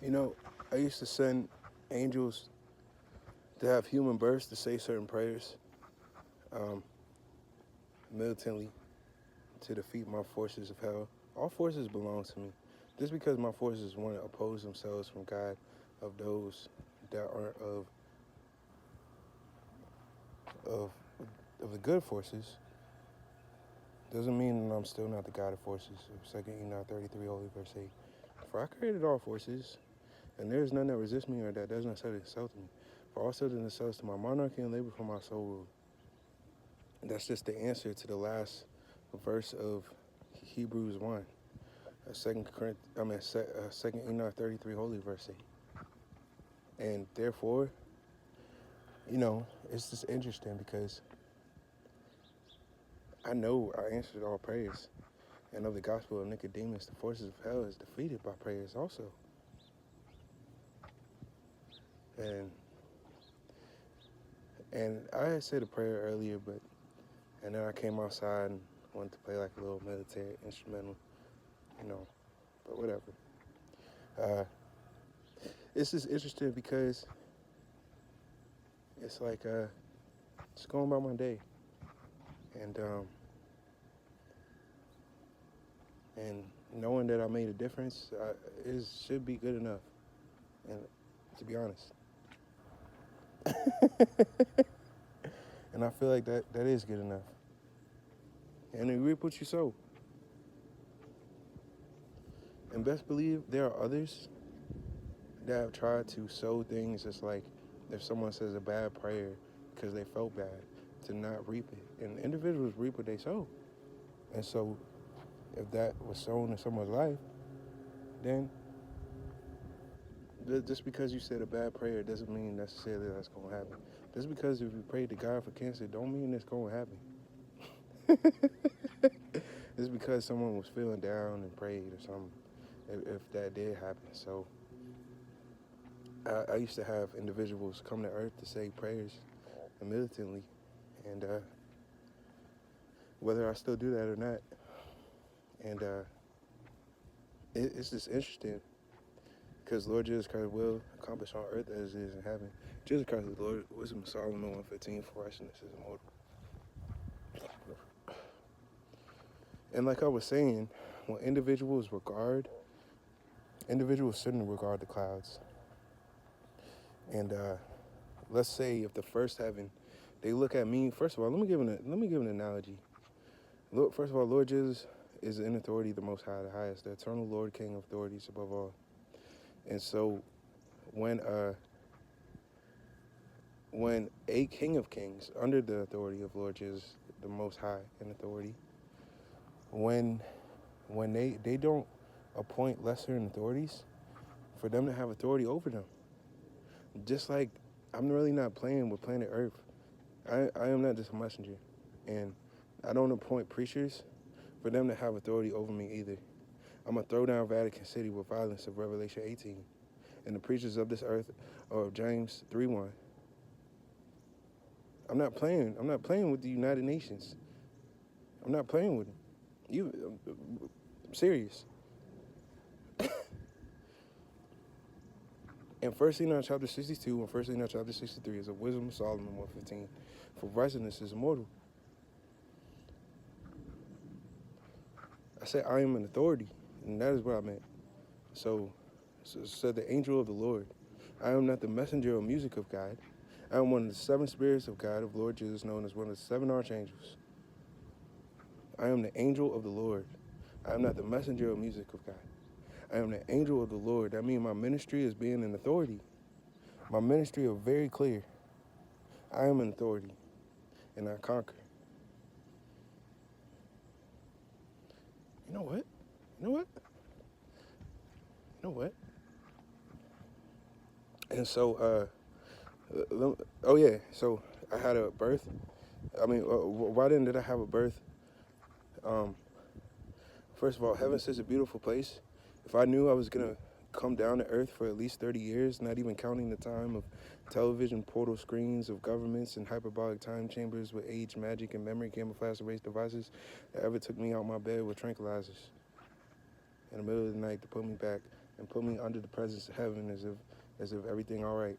You know, I used to send angels to have human births to say certain prayers um, militantly to defeat my forces of hell. All forces belong to me. Just because my forces want to oppose themselves from God, of those that are of of the good forces, doesn't mean that I'm still not the God of forces. Second Enoch 33, Holy verse 8. For I created all forces, and there is none that resists me or that does not set itself to me. For all subject themselves to my monarchy and labor for my soul rule. And that's just the answer to the last verse of Hebrews 1. Second Enoch 33, Holy verse 8. And therefore, it's just interesting because I know I answered all prayers. And of the gospel of Nicodemus, the forces of hell is defeated by prayers also. And I had said a prayer earlier, and then I came outside and wanted to play like a little military instrumental, but whatever. Uh, it's just interesting because it's like just going about my day, and and knowing that I made a difference should be good enough. And to be honest, and I feel like that is good enough. And you reap what you sow. And best believe there are others that have tried to sow things just like if someone says a bad prayer because they felt bad, to not reap it. And individuals reap what they sow. And so if that was sown in someone's life, then just because you said a bad prayer doesn't mean necessarily that's going to happen. Just because if you prayed to God for cancer don't mean it's going to happen. Just because someone was feeling down and prayed or something, if that did happen. So I used to have individuals come to earth to say prayers militantly, and whether I still do that or not, and it's just interesting because Lord Jesus Christ will accomplish on earth as it is in heaven. Jesus Christ is Lord. Wisdom of Solomon 1:15, for righteousness is immortal. And like I was saying, when individuals certainly regard the clouds. And let's say if the first heaven, they look at me. First of all, let me give an analogy. First of all, Lord Jesus is in authority, the Most High, the highest, the eternal Lord, King of authorities above all. And so, when a King of Kings, under the authority of Lord Jesus, the Most High in authority, when they don't appoint lesser in authorities, for them to have authority over them. Just like I'm really not playing with planet Earth. I am not just a messenger. And I don't appoint preachers for them to have authority over me either. I'm going to throw down Vatican City with violence of Revelation 18. And the preachers of this earth are of James 3:1. I'm not playing with the United Nations. I'm not playing with them. I'm serious. And 1 Enoch chapter 62 and 1 Enoch chapter 63 is a wisdom of Solomon 1:15. For righteousness is immortal. I said I am an authority, and that is what I meant. So said the angel of the Lord. I am not the messenger or music of God. I am one of the seven spirits of God, of Lord Jesus, known as one of the seven archangels. I am the angel of the Lord. I am not the messenger or music of God. I am the angel of the Lord. That means my ministry is being an authority. My ministry is very clear. I am an authority, and I conquer. You know what? And so, oh yeah, so I had a birth. I mean, why did I have a birth? First of all, heaven's such a beautiful place. If I knew I was going to come down to earth for at least 30 years, not even counting the time of television portal screens of governments and hyperbolic time chambers with age, magic, and memory camouflage erase devices that ever took me out my bed with tranquilizers in the middle of the night to put me back and put me under the presence of heaven as if everything all right.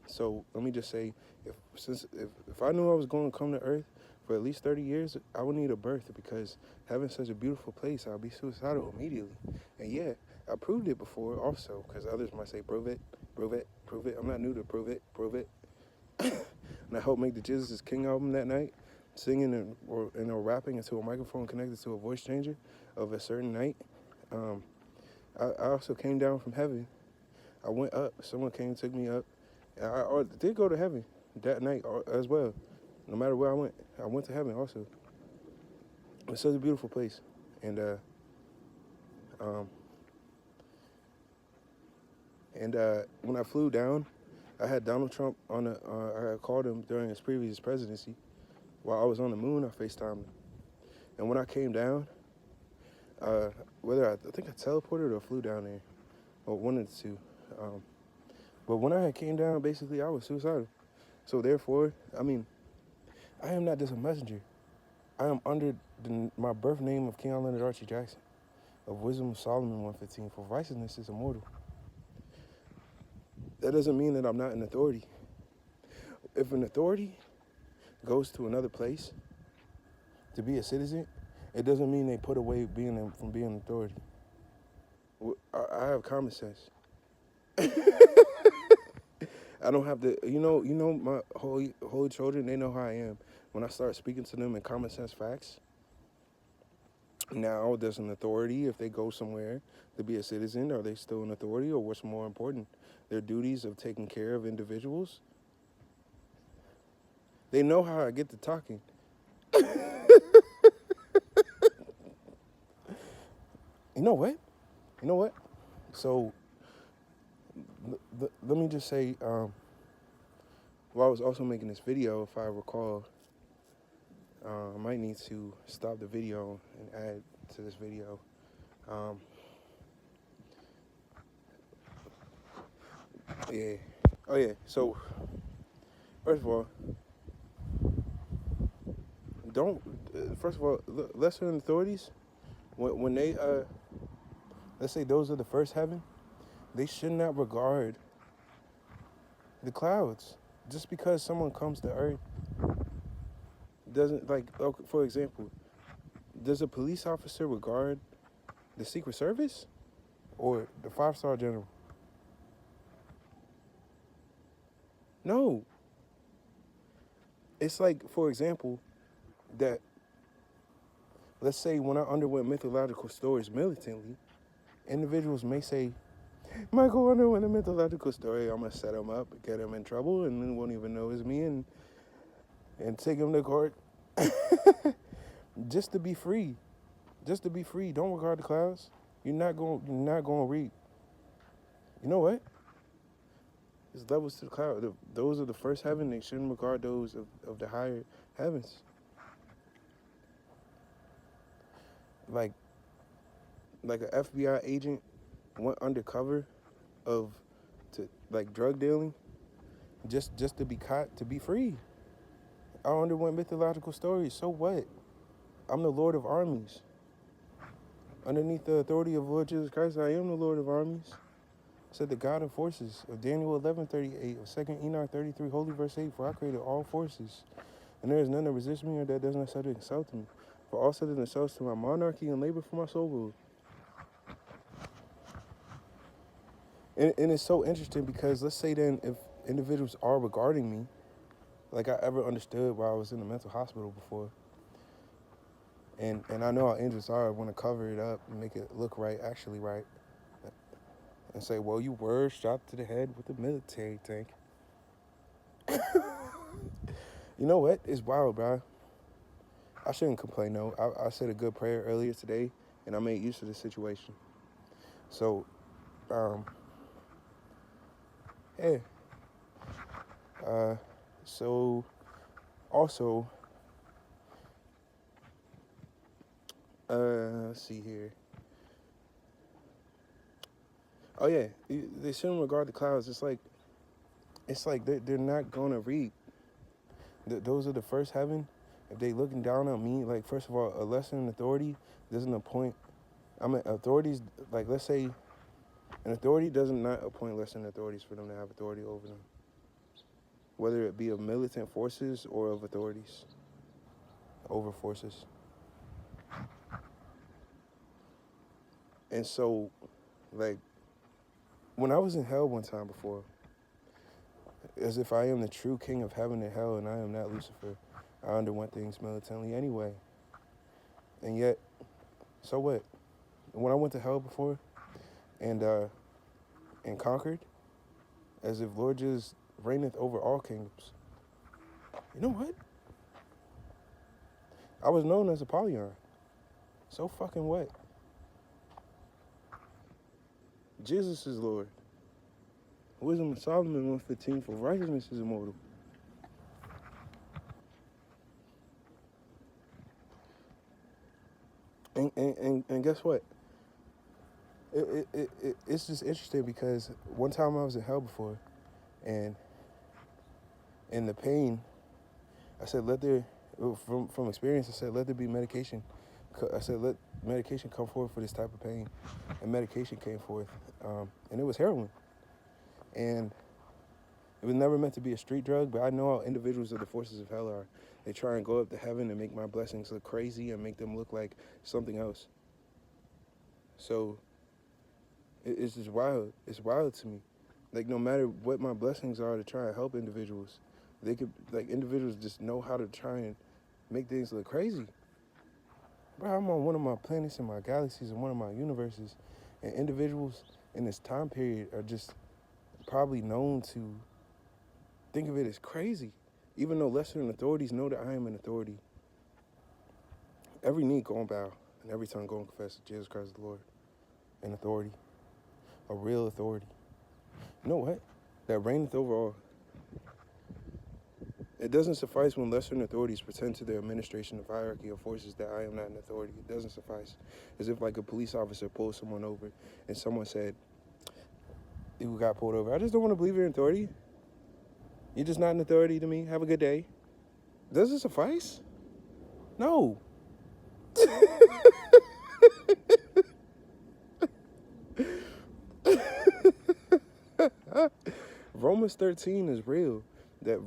So let me just say, if I knew I was going to come to Earth for at least 30 years, I would need a birth because heaven's such a beautiful place. I'll be suicidal immediately. And yeah, I proved it before also, because others might say, prove it, prove it, prove it. I'm not new to prove it, prove it. And I helped make the Jesus is King album that night, singing or rapping into a microphone connected to a voice changer of a certain night. I also came down from heaven. I went up. Someone came and took me up. I did go to heaven that night as well. No matter where I went to heaven also. It's such a beautiful place. And when I flew down, I had Donald Trump on I had called him during his previous presidency. While I was on the moon, I FaceTimed him. And when I came down, I think I teleported or flew down there, or one of the two. But when I came down, basically I was suicidal. So therefore, I mean, I am not just a messenger. I am under my birth name of Keon Leonard Archie Jackson, of Wisdom of Solomon 115. For righteousness is immortal. That doesn't mean that I'm not an authority. If an authority goes to another place to be a citizen, it doesn't mean they put away from being an authority. I have common sense. I don't have to, my holy children, they know how I am. When I start speaking to them in common sense facts, now there's an authority. If they go somewhere to be a citizen, are they still an authority, or what's more important, their duties of taking care of individuals? They know how I get to talking. You know what? So let me just say, while I was also making this video, if I recall, I might need to stop the video and add to this video. Yeah. Oh yeah. So first of all, lesser authorities, when they let's say those are the first heaven, they should not regard the clouds. Just because someone comes to Earth doesn't, like, for example, does a police officer regard the Secret Service or the 5-star general? No. It's like, for example, that, let's say when I underwent mythological stories militantly, individuals may say, Michael underwent a mythological story, I'm going to set him up, get him in trouble, and then won't even know it's me, and take him to court. Just to be free. Just to be free. Don't regard the clouds. You're not going to read. You know what? There's levels to the cloud. Those are the first heaven. They shouldn't regard those of the higher heavens. Like an FBI agent went undercover to drug dealing just to be caught, to be free. I underwent mythological stories. So what? I'm the Lord of armies. Underneath the authority of Lord Jesus Christ, I am the Lord of armies. Said the God of forces of Daniel 11:38, of 2 Enoch 33, holy verse 8, for I created all forces, and there is none that resists me or that does not subject itself to me. For all subject themselves to my monarchy and labor for my soul rule. And it's so interesting because let's say then if individuals are regarding me like I ever understood while I was in the mental hospital before, and I know how angels are, I want to cover it up and make it look right, actually right, and say, well, you were shot to the head with a military tank. You know what? It's wild, bro. I shouldn't complain, though. I said a good prayer earlier today, and I made use of the situation. So, yeah. So, also, let's see here. Oh, yeah. They shouldn't regard the clouds. It's like they're not going to read. Those are the first heaven. If they looking down on me, like, first of all, a lesser in authority doesn't appoint I mean, authorities, like, let's say an authority doesn't not appoint lesser authorities for them to have authority over them, whether it be of militant forces or of authorities over forces. And so, like, when I was in hell one time before, as if I am the true king of heaven and hell and I am not Lucifer, I underwent things militantly anyway. And yet, so what? When I went to hell before and conquered, as if Lord just reigneth over all kingdoms. You know what? I was known as Apollyon. So fucking what? Jesus is Lord. Wisdom of Solomon 1:15, for righteousness is immortal. And guess what? It's just interesting because one time I was in hell before, and in the pain, I said, let there, from experience, I said, let there be medication. I said, let medication come forth for this type of pain. And medication came forth. And it was heroin. And it was never meant to be a street drug, but I know how individuals of the forces of hell are. They try and go up to heaven and make my blessings look crazy and make them look like something else. So it's just wild. It's wild to me. Like, no matter what my blessings are to try and help individuals, they could, like, individuals just know how to try and make things look crazy. Bro, I'm on one of my planets in my galaxies and one of my universes, and individuals in this time period are just probably known to think of it as crazy. Even though lesser than authorities know that I am an authority, every knee gonna bow and every tongue gonna confess that Jesus Christ is the Lord. An authority, a real authority. You know what? That reigneth over all. It doesn't suffice when lesser than authorities pretend to their administration of hierarchy of forces that I am not an authority. It doesn't suffice. As if like a police officer pulled someone over and someone said, who got pulled over, I just don't want to believe you're an authority. You're just not an authority to me. Have a good day. Does it suffice? No. Romans 13 is real. That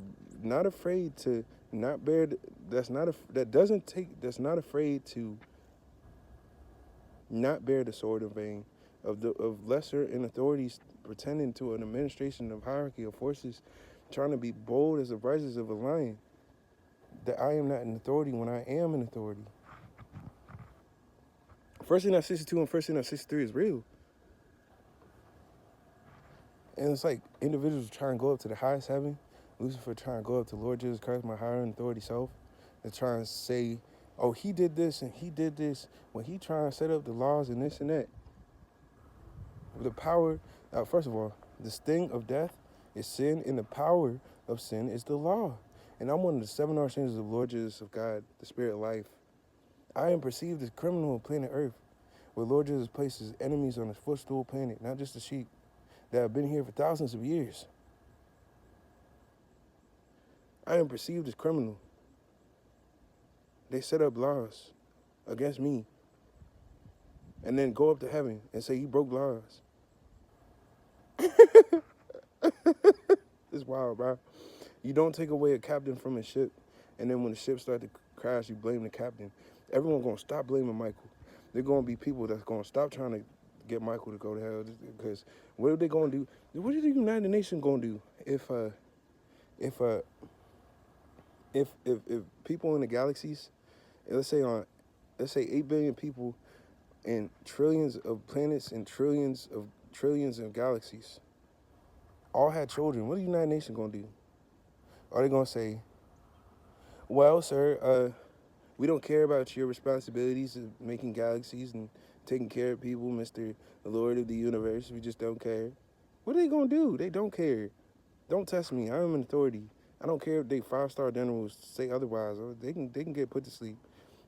not afraid to not bear. That's not afraid to not bear the sword in vain. Of lesser and authorities pretending to an administration of hierarchy of forces, trying to be bold as the rises of a lion. That I am not an authority when I am an authority. 1 Enoch 62 and 1 Enoch 63 is real. And it's like individuals trying to go up to the highest heaven. Lucifer trying to go up to Lord Jesus Christ, my higher and authority self. They're trying to say, oh, he did this and he did this. When he trying to set up the laws and this and that. The power, first of all, the sting of death is sin, and the power of sin is the law. And I'm one of the 7 archangels of Lord Jesus of God, the Spirit of life. I am perceived as criminal of planet Earth, where Lord Jesus places enemies on his footstool planet, not just the sheep, that have been here for thousands of years. I am perceived as criminal. They set up laws against me and then go up to heaven and say he broke laws. It's wild, bro. You don't take away a captain from a ship, and then when the ship starts to crash, you blame the captain. Everyone's going to stop blaming Michael. There are going to be people that's going to stop trying to get Michael to go to hell, because what are they going to do? What are the United Nations going to do if people in the galaxies, let's say 8 billion people and trillions of planets and trillions of galaxies all had children, what are the United Nations going to do? Are they going to say, well, sir, we don't care about your responsibilities of making galaxies and taking care of people, Mr. Lord of the Universe. We just don't care. What are they going to do? They don't care. Don't test me. I am an authority. I don't care if they 5-star generals say otherwise. Or they can get put to sleep,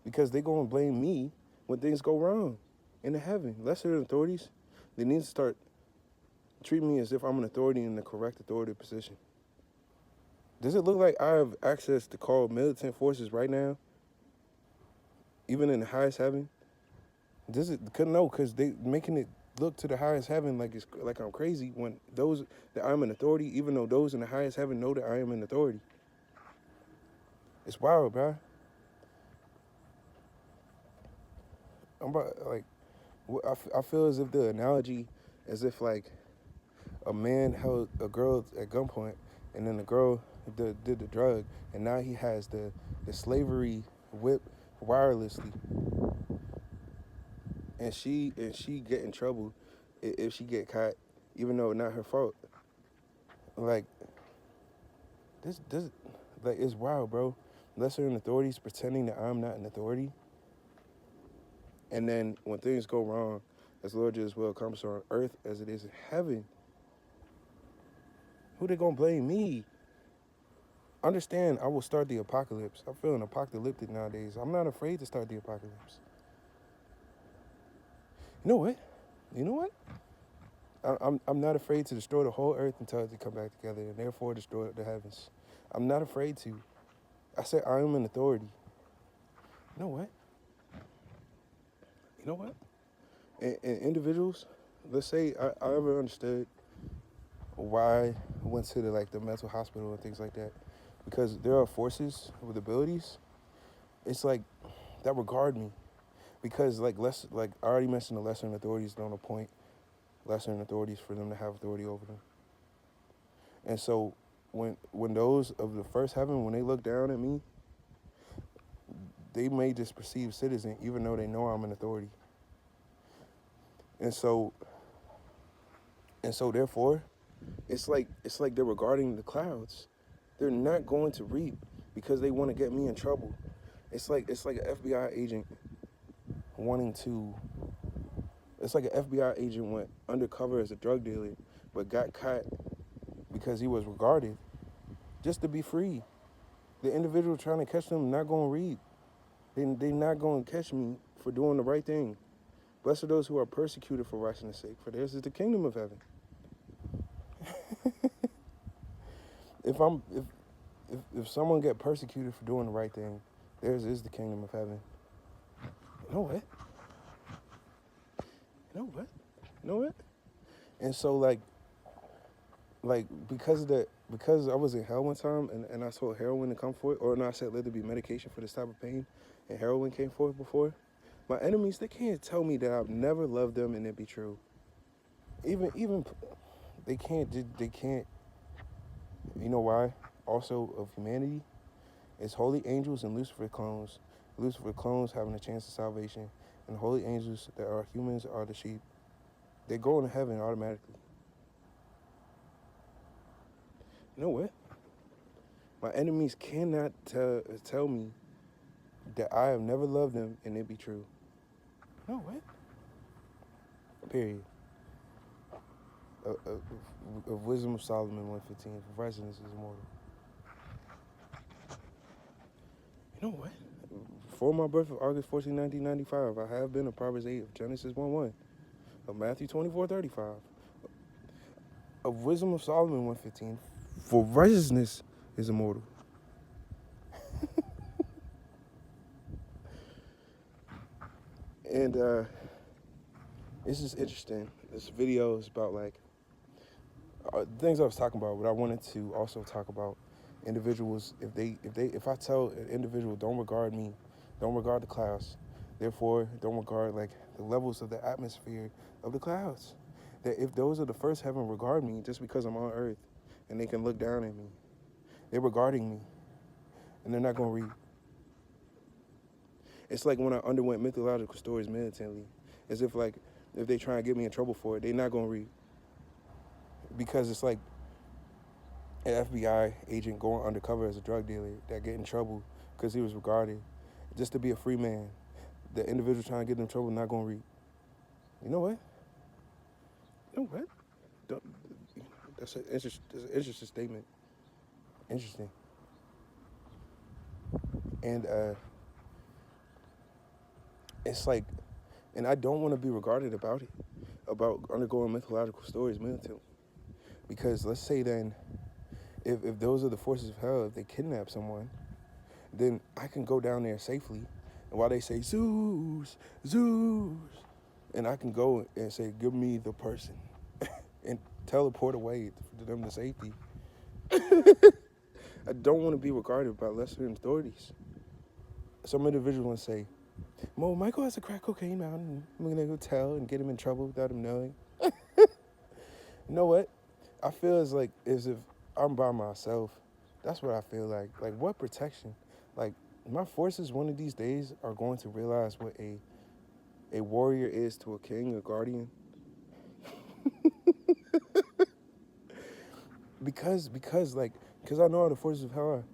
because they're going to blame me when things go wrong in the heaven. Lesser than authorities, they need to start treating me as if I'm an authority in the correct authoritative position. Does it look like I have access to call militant forces right now, even in the highest heaven? This is couldn't know because they making it look to the highest heaven like it's like I'm crazy when those that I'm in authority, even though those in the highest heaven know that I am in authority. It's wild, bro. I'm about like I feel as if the analogy, as if like a man held a girl at gunpoint, and then the girl did the drug, and now he has the slavery whip wirelessly, and she get in trouble if she get caught, even though it's not her fault. Like this like it's wild, bro. Lesser in authorities pretending that I'm not an authority, and then when things go wrong, as Lord Jesus will accomplish on earth as it is in heaven, who they gonna blame? Me. Understand, I will start the apocalypse. I'm feeling apocalyptic nowadays. I'm not afraid to start the apocalypse. You know what? You know what? I'm not afraid to destroy the whole earth and tell it to come back together, and therefore destroy the heavens. I'm not afraid to. I said I am an authority. You know what? You know what? And individuals, let's say I ever understood why I went to the mental hospital and things like that, because there are forces with abilities. It's like that regard me, because like I already mentioned, the lesser authorities don't appoint lesser authorities for them to have authority over them. And so when those of the first heaven, when they look down at me, they may just perceive citizen even though they know I'm an authority. And so therefore, it's like they're regarding the clouds. They're not going to reap because they want to get me in trouble. It's like an FBI agent wanting to. It's like an FBI agent went undercover as a drug dealer, but got caught because he was regarded just to be free. The individual trying to catch them not going to reap. They not going to catch me for doing the right thing. Blessed are those who are persecuted for righteousness' sake, for theirs is the kingdom of heaven. If someone get persecuted for doing the right thing, theirs is the kingdom of heaven. You know what? You know what? You know what? And so because I was in hell one time and I saw heroin to come forth, or no, I said let there be medication for this type of pain, and heroin came forth before. My enemies, they can't tell me that I've never loved them and it be true. Even they can't. You know why? Also of humanity, it's holy angels and Lucifer clones. Lucifer clones having a chance of salvation, and holy angels that are humans are the sheep. They go into heaven automatically. You know what? My enemies cannot tell me that I have never loved them and it be true. You know what? Period. Of Wisdom of Solomon 115. For righteousness is immortal. You know what? Before my birth of August 14, 1995, I have been a Proverbs 8 of Genesis 1:1, of Matthew 24:35, of Wisdom of Solomon 115. For righteousness is immortal. And it's just interesting. This video is about things I was talking about, but I wanted to also talk about individuals. If I tell an individual don't regard me, don't regard the clouds, therefore don't regard the levels of the atmosphere of the clouds. That if those of the first heaven regard me just because I'm on earth, and they can look down at me, they're regarding me, and they're not gonna read. It's like when I underwent mythological stories militantly, as if if they try and get me in trouble for it, they're not gonna read, because it's like an FBI agent going undercover as a drug dealer that get in trouble because he was regarded just to be a free man. The individual trying to get in trouble not gonna read. You know what? You know what? Don't, that's an interesting statement. Interesting. And it's like, and I don't want to be regarded about it, about undergoing mythological stories militantly, because let's say then, if those are the forces of hell, if they kidnap someone, then I can go down there safely. And while they say, Zeus, Zeus, and I can go and say, "Give me the person," and teleport away to them to safety. I don't want to be regarded by lesser authorities. Some individuals say, "Mo, Michael has a crack cocaine mountain. I'm gonna go tell and get him in trouble without him knowing." You know what? I feel as if I'm by myself. That's what I feel like. Like, what protection? Like, my forces one of these days are going to realize what a warrior is to a king, a guardian. Because I know how the forces of hell are.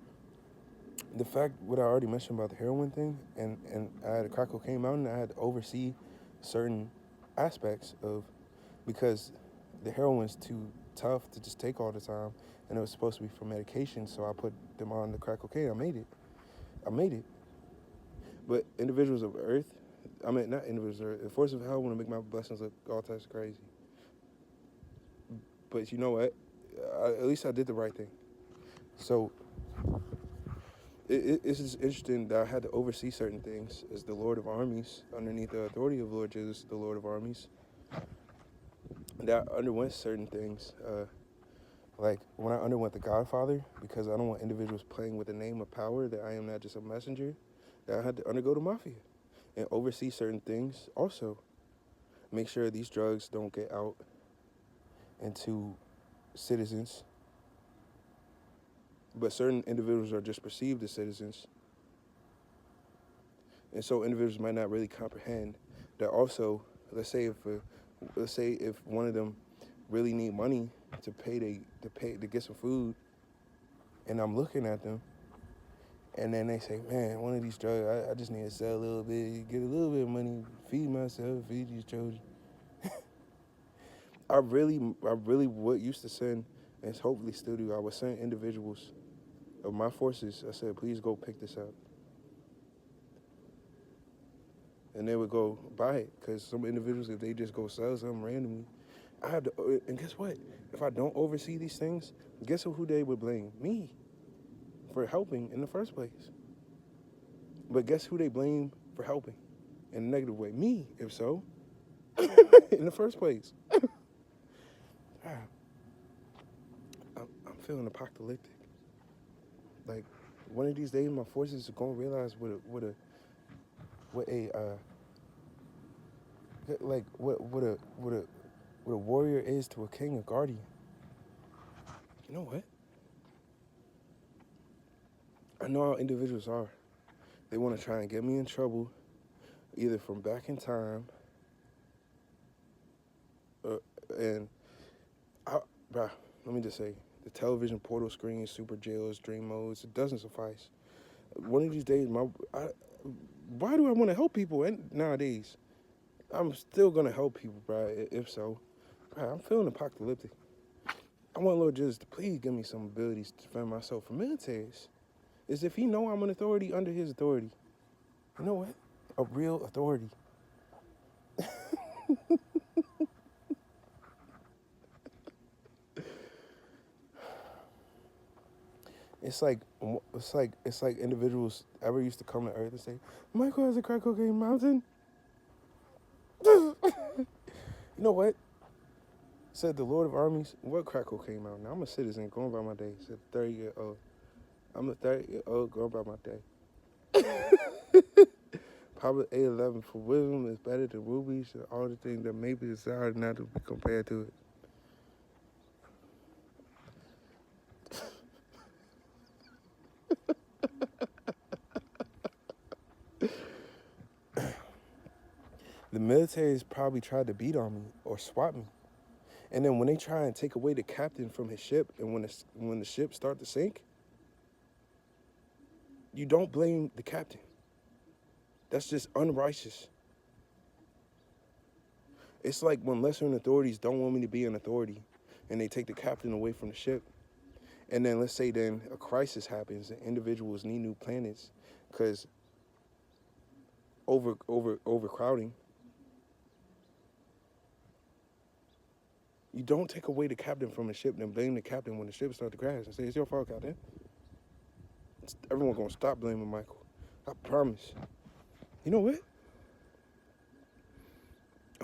The fact what I already mentioned about the heroin thing, and I had a crack cocaine mountain, I had to oversee certain aspects of, because the heroin's too tough to just take all the time, and it was supposed to be for medication, so I put them on the crack cocaine. I made it. But individuals of Earth, I mean, not individuals of Earth, the forces of hell want to make my blessings look all types of crazy. But you know what? At least I did the right thing. So it's just interesting that I had to oversee certain things as the Lord of Armies, underneath the authority of Lord Jesus, the Lord of Armies. That I underwent certain things. Like when I underwent the Godfather, because I don't want individuals playing with the name of power, that I am not just a messenger, that I had to undergo the mafia and oversee certain things. Also, make sure these drugs don't get out into citizens, but certain individuals are just perceived as citizens. And so individuals might not really comprehend that also, let's say if one of them really need money to get some food, and I'm looking at them, and then they say, "Man, one of these drugs, I just need to sell a little bit, get a little bit of money, feed myself, feed these children." I really would used to send, and hopefully still do. I would send individuals of my forces. I said, "Please go pick this up," and they would go buy it, because some individuals, if they just go sell something randomly, I have to. And guess what? If I don't oversee these things, guess who they would blame? Me, for helping in the first place. But guess who they blame for helping in a negative way? Me, if so, in the first place. Ah, I'm feeling apocalyptic. Like, one of these days, my forces are gonna realize what a warrior is to a king, a guardian. You know what? I know how individuals are. They want to try and get me in trouble, either from back in time, and I, bruh, let me just say, the television portal screens, super jails, dream modes, it doesn't suffice. One of these days, why do I want to help people nowadays? I'm still gonna help people, bruh. If so, bruh, I'm feeling apocalyptic. I want Lord Jesus to please give me some abilities to defend myself from militaries. As if he know I'm an authority under his authority. You know what? A real authority. It's like individuals ever used to come to Earth and say, "Michael has a crack cocaine mountain." You know what? Said the Lord of Armies. What crack cocaine mountain? I'm a citizen going by my day. Said 30-year-old. I'm a 30-year-old going by my day. Probably 811 for wisdom is better than rubies and all the things that may be desired not to be compared to it. The military's probably tried to beat on me or swat me. And then when they try and take away the captain from his ship, and when the ship start to sink, you don't blame the captain. That's just unrighteous. It's like when lesser authorities don't want me to be an authority, and they take the captain away from the ship. And then let's say then a crisis happens, and individuals need new planets, because overcrowding. You don't take away the captain from the ship, then blame the captain when the ship starts to crash and say, "It's your fault, Captain." Everyone gonna stop blaming Michael. I promise. You know what?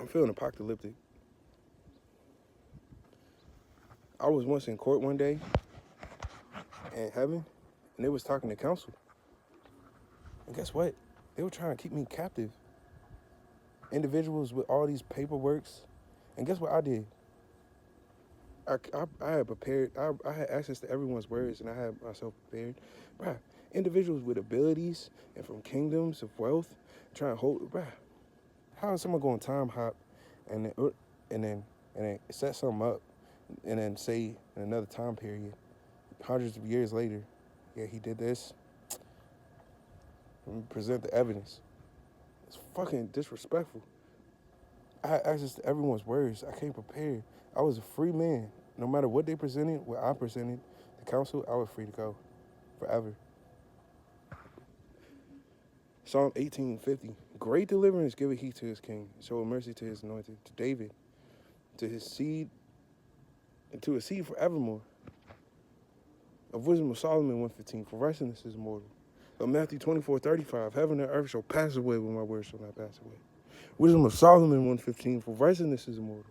I'm feeling apocalyptic. I was once in court one day in heaven, and they was talking to counsel. And guess what? They were trying to keep me captive. Individuals with all these paperworks. And guess what I did? I had prepared. I had access to everyone's words, and I had myself prepared. Bruh, individuals with abilities and from kingdoms of wealth trying to hold. Bruh, how is someone going to time hop and then set something up and then say in another time period, hundreds of years later, yeah, he did this. And present the evidence. It's fucking disrespectful. I had access to everyone's words. I came prepared. I was a free man. No matter what they presented, what I presented, the council, I was free to go forever. Psalm 18:50. Great deliverance giveth he to his king. Show mercy to his anointed, to David, to his seed, and to his seed forevermore. Of wisdom of Solomon 1:15. For righteousness is immortal. Of Matthew 24:35. Heaven and earth shall pass away, but my words shall not pass away. Wisdom of Solomon 1:15. For righteousness is immortal.